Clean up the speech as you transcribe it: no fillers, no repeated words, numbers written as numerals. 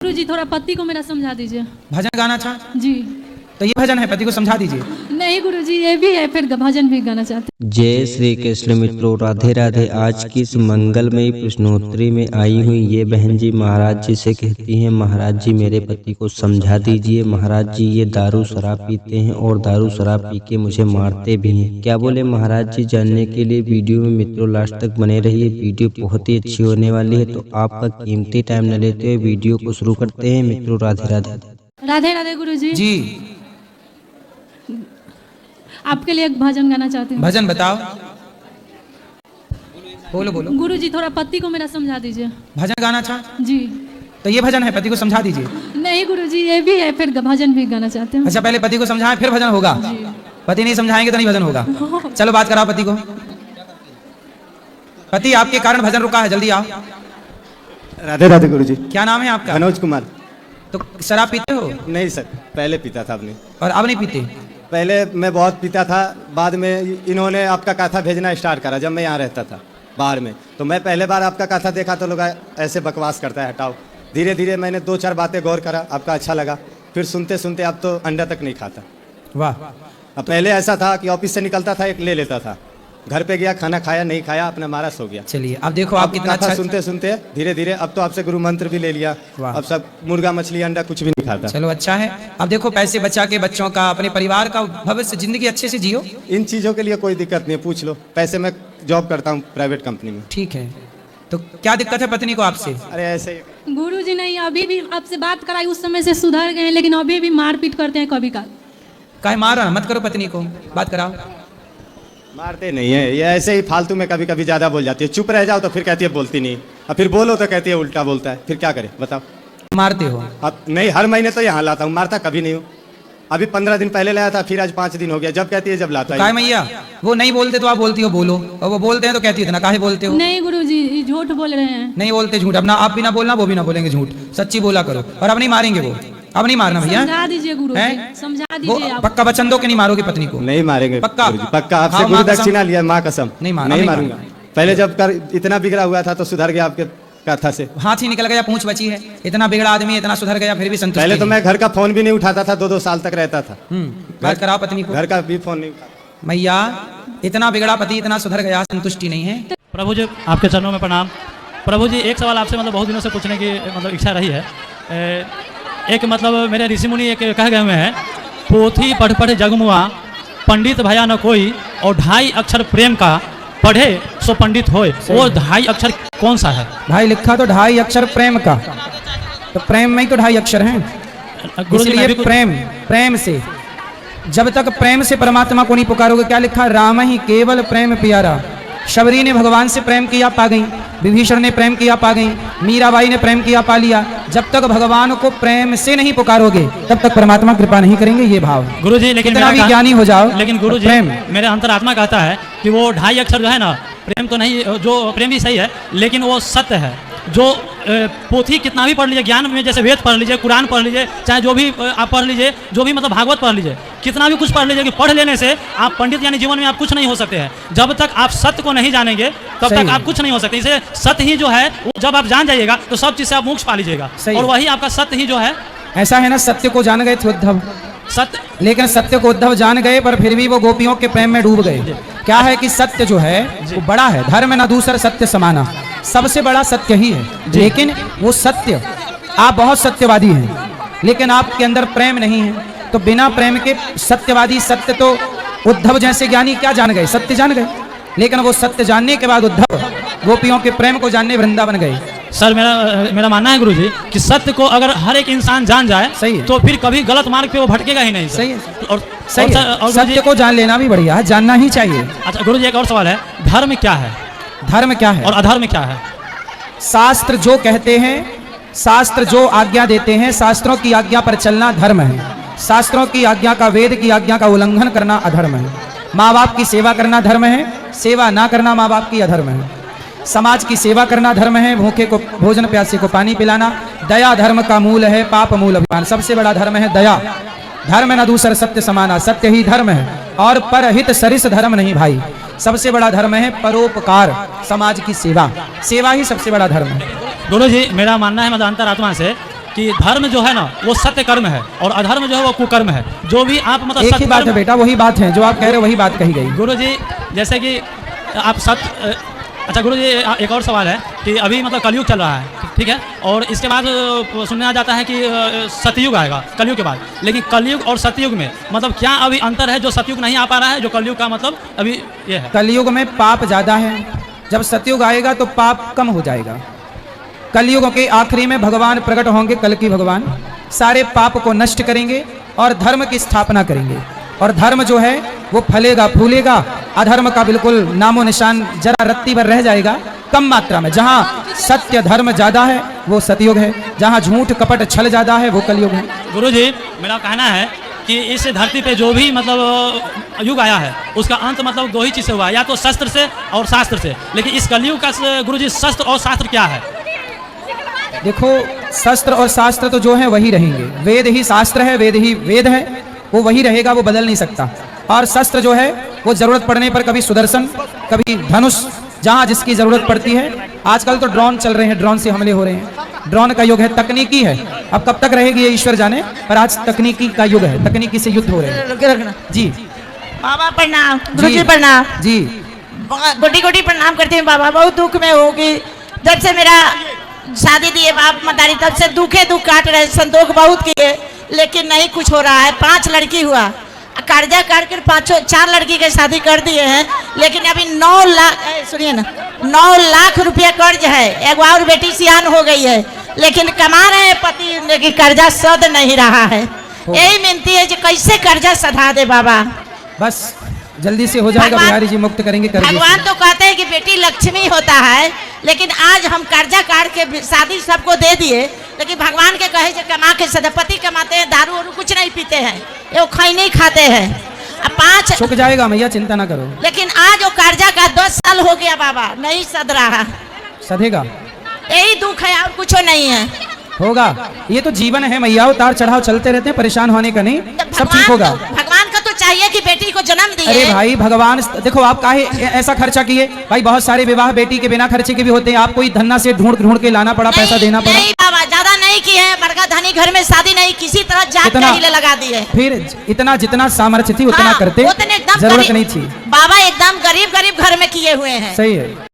गुरुजी थोड़ा पति को मेरा समझा दीजिए। भजन गाना चाह जी। तो ये भजन है, पति को समझा दीजिए। नहीं गुरुजी ये भी है, फिर भजन भी गाना चाहते। जय श्री कृष्ण मित्रों, राधे राधे। आज की इस मंगलमयी प्रश्नोत्तरी में आई हुई ये बहन जी महाराज जी से कहती हैं, महाराज जी मेरे पति को समझा दीजिए। महाराज जी ये दारू शराब पीते हैं और दारू शराब पी के मुझे मारते भी हैं। क्या बोले महाराज जी, जानने के लिए वीडियो में मित्रों लास्ट तक बने रहिए। वीडियो बहुत ही अच्छी होने वाली है, तो आपका कीमती टाइम न लेते हुए वीडियो को शुरू करते हैं मित्रों। राधे राधे। राधे राधे गुरुजी जी आपके लिए एक भजन गाना चाहती हूँ। भजन बताओ, बोलो बोलो। गुरुजी थोड़ा पति को मेरा समझा दीजिए। भजन गाना चाह जी। तो ये भजन है, पति को समझा दीजिए। नहीं गुरुजी ये भी है, फिर भजन भी गाना चाहते हैं। अच्छा पहले पति को समझाएं फिर भजन होगा। पति नहीं समझाएंगे तो नहीं भजन होगा। चलो बात कराओ पति को। पति आपके कारण भजन रुका है, जल्दी आओ। राधे राधे गुरुजी। क्या नाम है आपका? मनोज कुमार। तो शराब पीते हो? नहीं सर, पहले पीता था अपने। और अब नहीं पीते? पहले मैं बहुत पीता था, बाद में इन्होंने आपका कथा भेजना स्टार्ट करा जब मैं यहाँ रहता था बाहर में। तो मैं पहले बार आपका कथा देखा तो लोग ऐसे बकवास करता है, हटाओ। धीरे धीरे मैंने 2-4 बातें गौर करा, आपका अच्छा लगा। फिर सुनते सुनते अब तो अंडा तक नहीं खाता। वाह। अब पहले ऐसा था कि ऑफिस से निकलता था, एक ले लेता था, घर पे गया, खाना खाया नहीं खाया, अपना मारा सो गया। चलिए अब देखो आप कितना अच्छा सुनते सुनते धीरे धीरे अब तो आपसे गुरु मंत्र भी ले लिया। अब सब मुर्गा मछली अंडा कुछ भी नहीं खाता। चलो अच्छा है। अब देखो पैसे बचा के बच्चों का, अपने परिवार का भविष्य, जिंदगी अच्छे से जियो। इन चीजों के लिए कोई दिक्कत नहीं है, पूछ लो। पैसे मैं जॉब करता हूँ प्राइवेट कंपनी में। ठीक है। तो क्या दिक्कत है पत्नी को आपसे? अरे ऐसे ही गुरुजी नहीं, अभी भी आपसे बात कराई, उस समय से सुधर गए हैं, लेकिन अभी भी मारपीट करते हैं कभी का। काहे मारा मत करो, पत्नी को बात कराओ। मारते नहीं है, ये ऐसे ही फालतू में कभी कभी ज्यादा बोल जाती है। चुप रह जाओ तो फिर कहती है बोलती नहीं, और फिर बोलो तो कहती है उल्टा बोलता है। फिर क्या करे बताओ? मारते हो? अब नहीं, हर महीने तो यहाँ लाता हूँ, मारता कभी नहीं हूँ। अभी 15 दिन पहले लाया था, फिर आज 5 दिन हो गया। जब कहती है जब लाता तो है। मैया वो नहीं बोलते तो आप बोलती हो बोलो, और वो बोलते हैं तो कहती है ना काहे बोलते हो? नहीं गुरुजी झूठ बोल रहे हैं। नहीं बोलते झूठ। अपना आप भी ना बोलना, वो भी ना बोलेंगे झूठ, सच्ची बोला करो। और अब नहीं मारेंगे वो, अब नहीं मारना भैया। समझा दीजिए गुरुजी, समझा दीजिए आप। पक्का वचन दो कि नहीं मारोगे पत्नी को? नहीं मारेंगे पक्का? गुरुजी, पक्का। आपसे हाँ, गुरु माँ कसम। दक्षिणा लिया, माँ कसम। नहीं मारूंगा। पहले जब कर इतना बिगड़ा हुआ था तो सुधर गया आपके कथा से। हाथ ही निकल गया, पूंछ बची है। इतना बिगड़ा आदमी इतना सुधर गया, फिर भी संतुष्टि पहले तो नहीं। मैं घर का फोन भी नहीं उठाता था, 2-2 साल तक रहता था। बात कराओ पत्नी को। घर का भी फोन नहीं उठाता। मैया इतना बिगड़ा पति इतना सुधर गया, संतुष्टि नहीं है। प्रभु जी आपके चरणों में प्रणाम। प्रभु जी एक सवाल आपसे बहुत दिनों से पूछने की इच्छा रही है। एक मेरे ऋषि मुनि एक कह गए हुए हैं, पोथी पढ़ पढ़ जगमुआ, पंडित भया न कोई, और 2.5 अक्षर प्रेम का, पढ़े सो पंडित होए। वो 2.5 अक्षर कौन सा है? भाई लिखा तो 2.5 अक्षर प्रेम का, तो प्रेम में ही तो 2.5 अक्षर हैं। इसलिए प्रेम से, जब तक प्रेम से परमात्मा को नहीं पुकारोगे। क्या लिखा? राम ही केवल प्रेम प्यारा। शबरी ने भगवान से प्रेम किया, पा गई। विभीषण ने प्रेम किया, पा गई। मीराबाई ने प्रेम किया, पा लिया। जब तक भगवान को प्रेम से नहीं पुकारोगे तब तक परमात्मा कृपा नहीं करेंगे। ये भाव गुरुजी, लेकिन कितना भी ज्ञानी हो जाओ, लेकिन गुरुजी मेरे अंतरात्मा कहता है कि वो 2.5 अक्षर जो है ना, प्रेम तो नहीं, जो प्रेम भी सही है, लेकिन वो सत्य है। जो पोथी कितना भी पढ़ लीजिए, ज्ञान में जैसे वेद पढ़ लीजिए, कुरान पढ़ लीजिए, चाहे जो भी आप पढ़ लीजिए, जो भी भागवत पढ़ लीजिए, कितना भी कुछ पढ़ लीजिए, कि पढ़ लेने से आप पंडित यानी जीवन में आप कुछ नहीं हो सकते हैं। जब तक आप सत्य को नहीं जानेंगे तब तक आप कुछ नहीं हो सकते। इसे सत्य ही जो है वो जब आप जान जाइएगा तो सब चीज़ से आप मोक्ष पा लीजिएगा, और वही आपका सत्य ही जो है। ऐसा है ना, सत्य को जान गए थे उद्धव, सत्य, लेकिन सत्य को उद्धव जान गए पर फिर भी वो गोपियों के प्रेम में डूब गए। क्या है कि सत्य जो है वो बड़ा है, धर्म न दूसर सत्य समाना, सबसे बड़ा सत्य ही है। लेकिन वो सत्य, आप बहुत सत्यवादी हैं लेकिन आपके अंदर प्रेम नहीं है, तो बिना प्रेम के सत्यवादी, सत्य तो उद्धव जैसे ज्ञानी क्या जान गए? सत्य जान गए, लेकिन वो सत्य जानने के बाद उद्धव गोपियों के प्रेम को जानने वृंदावन गए। सर मेरा मानना है गुरुजी कि सत्य को अगर हर एक इंसान जान जाए, सही है, तो फिर कभी गलत मार्ग पे वो भटकेगा ही नहीं। सही है। और सत्य को जान लेना भी बढ़िया है, जानना ही चाहिए। अच्छा गुरुजी, एक और सवाल है, धर्म क्या है? धर्म क्या है और अधर्म क्या है? शास्त्र जो कहते हैं, शास्त्र जो आज्ञा देते हैं, शास्त्रों की आज्ञा पर चलना धर्म है। शास्त्रों की आज्ञा का, वेद की आज्ञा का उल्लंघन करना अधर्म है। माँ बाप की सेवा करना धर्म है, सेवा ना करना माँ बाप की अधर्म है। समाज की सेवा करना धर्म है, भूखे को भोजन, प्यासे को पानी पिलाना। दया धर्म का मूल है, पाप मूल अभिमान। सबसे बड़ा धर्म है दया। धर्म न दूसर सत्य समाना, सत्य ही धर्म है, और परहित सरिस धर्म नहीं भाई। सबसे बड़ा धर्म है परोपकार, समाज की सेवा। सेवा ही सबसे बड़ा धर्म है। गुरु जी मेरा मानना है अंतरात्मा से कि धर्म जो है ना वो सत्य कर्म है और अधर्म जो है वो कुकर्म है। जो भी आप मतलब एक ही बात है बेटा, वही बात है जो आप कह रहे हो, वही बात कही गई। गुरु जी जैसे कि आप सत्य, अच्छा गुरु जी एक और सवाल है कि अभी मतलब कलयुग चल रहा है, ठीक है, और इसके बाद सुनने आ जाता है कि सतयुग आएगा कलयुग के बाद, लेकिन कलयुग और सतयुग में मतलब क्या अभी अंतर है जो सतयुग नहीं आ पा रहा है, जो कलयुग का मतलब अभी ये है? कलयुग में पाप ज़्यादा है, जब सतयुग आएगा तो पाप कम हो जाएगा। कलयुग के आखिरी में भगवान प्रकट होंगे, कल की भगवान सारे पाप को नष्ट करेंगे और धर्म की स्थापना करेंगे, और धर्म जो है वो फलेगा फूलेगा। अधर्म का बिल्कुल नामो निशान जरा रत्ती भर रह जाएगा, कम मात्रा में। जहाँ सत्य धर्म ज्यादा है वो सतयुग है, जहाँ झूठ कपट छल ज्यादा है वो कलयुग है। गुरुजी मेरा कहना है कि इस धरती पे जो भी मतलब युग आया है उसका अंत मतलब दो ही चीज़ से हुआ, या तो शस्त्र से और शास्त्र से, लेकिन इस कलयुग का गुरुजी शस्त्र और शास्त्र क्या है? देखो शस्त्र और शास्त्र तो जो है वही रहेंगे, वेद ही शास्त्र है, वेद ही वेद है, वो वही रहेगा, वो बदल नहीं सकता। और शस्त्र जो है वो जरूरत पड़ने पर कभी सुदर्शन, कभी धनुष, जहाँ जिसकी जरूरत पड़ती है। आजकल तो ड्रोन चल रहे हैं, ड्रोन से हमले हो रहे हैं, ड्रोन का युग है, तकनीकी है। अब कब तक रहेगी ये ईश्वर जाने, पर आज तकनीकी का युग है, तकनीकी से युद्ध हो रहे हैं। जी बाबा प्रणाम, गुरुजी प्रणाम जी, गोटी गोटी प्रणाम करती हूँ बाबा। बहुत दुख में हूँ कि जब से मेरा शादी दिए बाप मतारी तब से दुखे दुख काट रहे, संतोष बहुत किए लेकिन नहीं कुछ हो रहा है। 5 लड़की हुआ, कर्जा काट कर 4 लड़की के शादी कर दिए हैं, लेकिन अभी 9 लाख, सुनिए ना, 9 लाख रुपया कर्ज है। एक और बेटी सियान हो गई है, लेकिन कमा रहे हैं पति, लेकिन कर्जा सद नहीं रहा है। यही मिनती है कि कैसे कर्जा सधा दे बाबा। बस जल्दी से हो जाएगा, बिहारी जी मुक्त करेंगे कर्ज से। भगवान तो कहते हैं कि बेटी लक्ष्मी होता है, लेकिन आज हम कर्जा काट के शादी सबको दे दिए, लेकिन भगवान के कहे से कमा के सदपति कमाते हैं, दारू वारू कुछ नहीं पीते हैं, ये खई नहीं खाते हैं। अब 5 चुक जाएगा मैया, चिंता ना करो। लेकिन आज वो कर्जा का 10 साल हो गया बाबा, नहीं सद रहा। सधेगा, यही दुख है और कुछ नहीं है। होगा, ये तो जीवन है मैया, उतार चढ़ाव चलते रहते हैं, परेशान होने का नहीं, सब ठीक होगा। भगवान का तो चाहिए कि बेटी को जन्म दिए। अरे भाई भगवान, देखो आप काहे ऐसा खर्चा किए भाई, बहुत सारे विवाह बेटी के बिना खर्चे के भी होते हैं, आपको ही धन्ना से ढूंढ के लाना पड़ा, पैसा देना पड़ा। नहीं बाबा, ज्यादा नहीं किए हैं, बड़का धनी घर में शादी नहीं, किसी तरह जात का हीले लगा दिए। फिर इतना जितना सामर्थ्य थी उतना करते, उतने एकदम जरूरत नहीं थी बाबा, एकदम गरीब गरीब घर में किए हुए हैं। सही है।